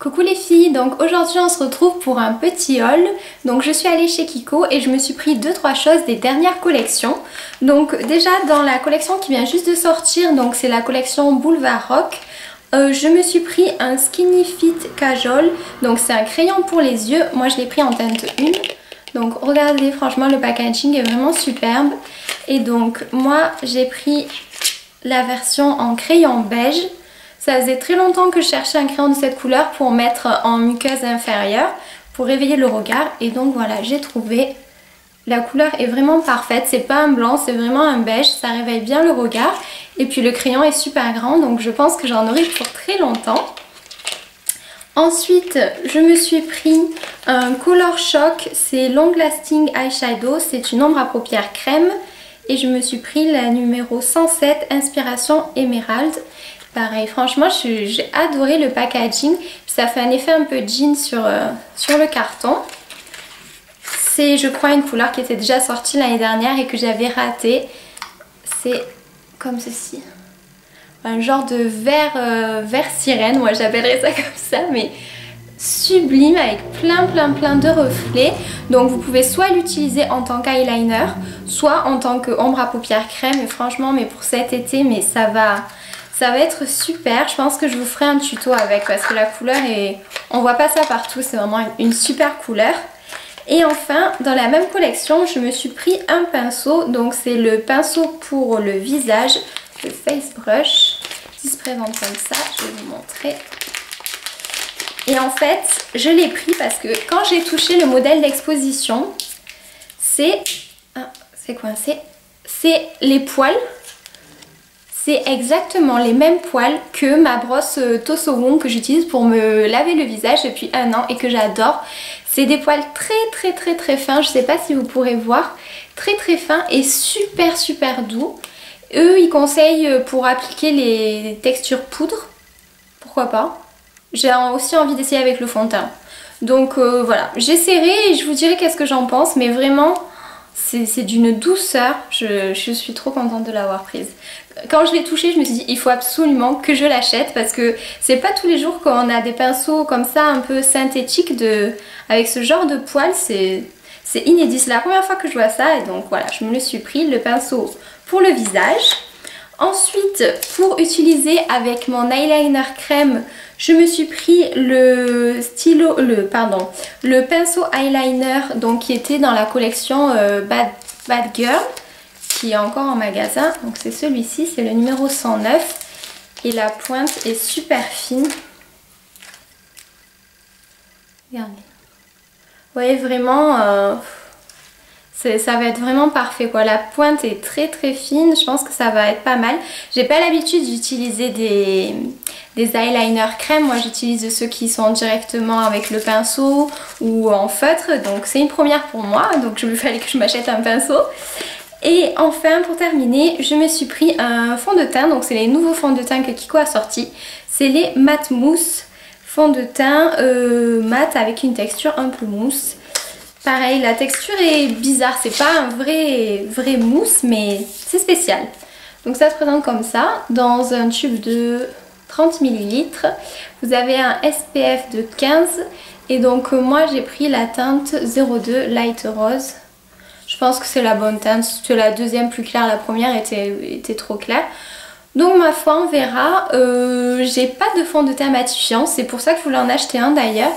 Coucou les filles, donc aujourd'hui on se retrouve pour un petit haul. Donc je suis allée chez Kiko et je me suis pris 2-3 choses des dernières collections. Donc déjà dans la collection qui vient juste de sortir, donc c'est la collection Boulevard Rock. Je me suis pris un Skinny Fit Cajole, donc c'est un crayon pour les yeux. Moi je l'ai pris en teinte 1. Donc regardez, franchement le packaging est vraiment superbe. Et donc moi j'ai pris la version en crayon beige. Ça faisait très longtemps que je cherchais un crayon de cette couleur pour mettre en muqueuse inférieure, pour réveiller le regard. Et donc voilà, j'ai trouvé. La couleur est vraiment parfaite, c'est pas un blanc, c'est vraiment un beige, ça réveille bien le regard. Et puis le crayon est super grand, donc je pense que j'en aurai pour très longtemps. Ensuite, je me suis pris un Color Shock, c'est Long Lasting Eyeshadow, c'est une ombre à paupières crème. Et je me suis pris la numéro 107, Inspiration Émeraude. Pareil, franchement j'ai adoré le packaging, ça fait un effet un peu jean sur le carton. C'est je crois une couleur qui était déjà sortie l'année dernière et que j'avais ratée. C'est comme ceci, un genre de vert sirène, moi j'appellerais ça comme ça, mais sublime avec plein de reflets. Donc vous pouvez soit l'utiliser en tant qu'eyeliner, soit en tant qu'ombre à paupières crème. Et franchement, mais pour cet été, mais ça va être super. Je pense que je vous ferai un tuto avec parce que la couleur est... On voit pas ça partout, c'est vraiment une super couleur. Et enfin, dans la même collection, je me suis pris un pinceau. Donc c'est le pinceau pour le visage, le Face Brush, qui se présente comme ça. Je vais vous montrer. Et en fait, je l'ai pris parce que quand j'ai touché le modèle d'exposition, c'est... Ah, c'est coincé. C'est les poils. C'est exactement les mêmes poils que ma brosse Toso Wong que j'utilise pour me laver le visage depuis un an et que j'adore. C'est des poils très fins, je sais pas si vous pourrez voir, très fins et super doux. Eux ils conseillent pour appliquer les textures poudre, pourquoi pas. J'ai aussi envie d'essayer avec le fond de teint. Donc voilà, j'essaierai et je vous dirai qu'est-ce que j'en pense, mais vraiment... C'est d'une douceur, je suis trop contente de l'avoir prise. Quand je l'ai touchée, je me suis dit il faut absolument que je l'achète parce que c'est pas tous les jours qu'on a des pinceaux comme ça un peu synthétiques avec ce genre de poils, c'est inédit. C'est la première fois que je vois ça et donc voilà, je me le suis pris, le pinceau pour le visage. Ensuite, pour utiliser avec mon eyeliner crème, je me suis pris le pinceau eyeliner donc, qui était dans la collection Bad Girl, qui est encore en magasin. Donc c'est celui-ci, c'est le numéro 109 et la pointe est super fine. Regardez. Vous voyez vraiment... ça va être vraiment parfait quoi. La pointe est très fine, je pense que ça va être pas mal. J'ai pas l'habitude d'utiliser des eyeliners crème, moi j'utilise ceux qui sont directement avec le pinceau ou en feutre. Donc c'est une première pour moi, donc il fallait que je m'achète un pinceau. Et enfin pour terminer, je me suis pris un fond de teint, donc c'est les nouveaux fonds de teint que Kiko a sortis. C'est les Matte Mousse, fond de teint mat avec une texture un peu mousse. Pareil, la texture est bizarre, c'est pas un vrai mousse, mais c'est spécial. Donc ça se présente comme ça, dans un tube de 30 ml. Vous avez un SPF de 15 et donc moi j'ai pris la teinte 02 Light Rose. Je pense que c'est la bonne teinte, c'est la deuxième plus claire, la première était trop claire. Donc ma foi, on verra. J'ai pas de fond de teint matifiant, c'est pour ça que je voulais en acheter un d'ailleurs.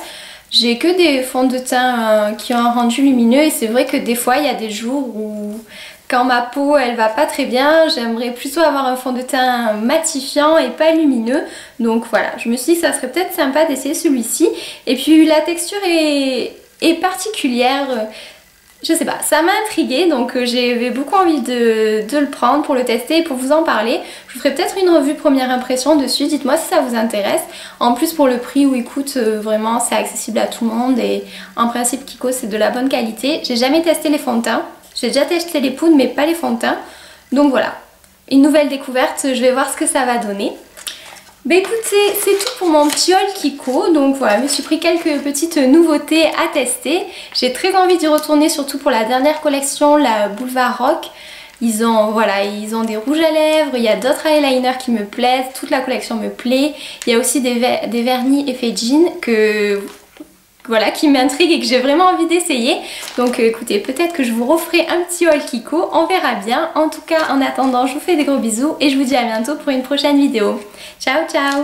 J'ai que des fonds de teint qui ont un rendu lumineux et c'est vrai que des fois il y a des jours où quand ma peau elle va pas très bien, j'aimerais plutôt avoir un fond de teint matifiant et pas lumineux. Donc voilà, je me suis dit que ça serait peut-être sympa d'essayer celui-ci. Et puis la texture est particulière, je sais pas, ça m'a intriguée donc j'avais beaucoup envie de le prendre pour le tester et pour vous en parler. Je vous ferai peut-être une revue première impression dessus, dites-moi si ça vous intéresse. En plus pour le prix où il coûte, vraiment c'est accessible à tout le monde et en principe Kiko c'est de la bonne qualité. J'ai jamais testé les fonds de teint, j'ai déjà testé les poudres mais pas les fonds de teint. Donc voilà, une nouvelle découverte, je vais voir ce que ça va donner. Bah écoutez, c'est tout pour mon petit haul Kiko, donc voilà, je me suis pris quelques petites nouveautés à tester. J'ai très envie d'y retourner, surtout pour la dernière collection, la Boulevard Rock. Voilà, ils ont des rouges à lèvres, il y a d'autres eyeliners qui me plaisent, toute la collection me plaît. Il y a aussi des vernis effet jean voilà, qui m'intriguent et que j'ai vraiment envie d'essayer. Donc écoutez, peut-être que je vous referai un petit haul Kiko, on verra bien. En tout cas, en attendant, je vous fais des gros bisous et je vous dis à bientôt pour une prochaine vidéo. Ciao ciao!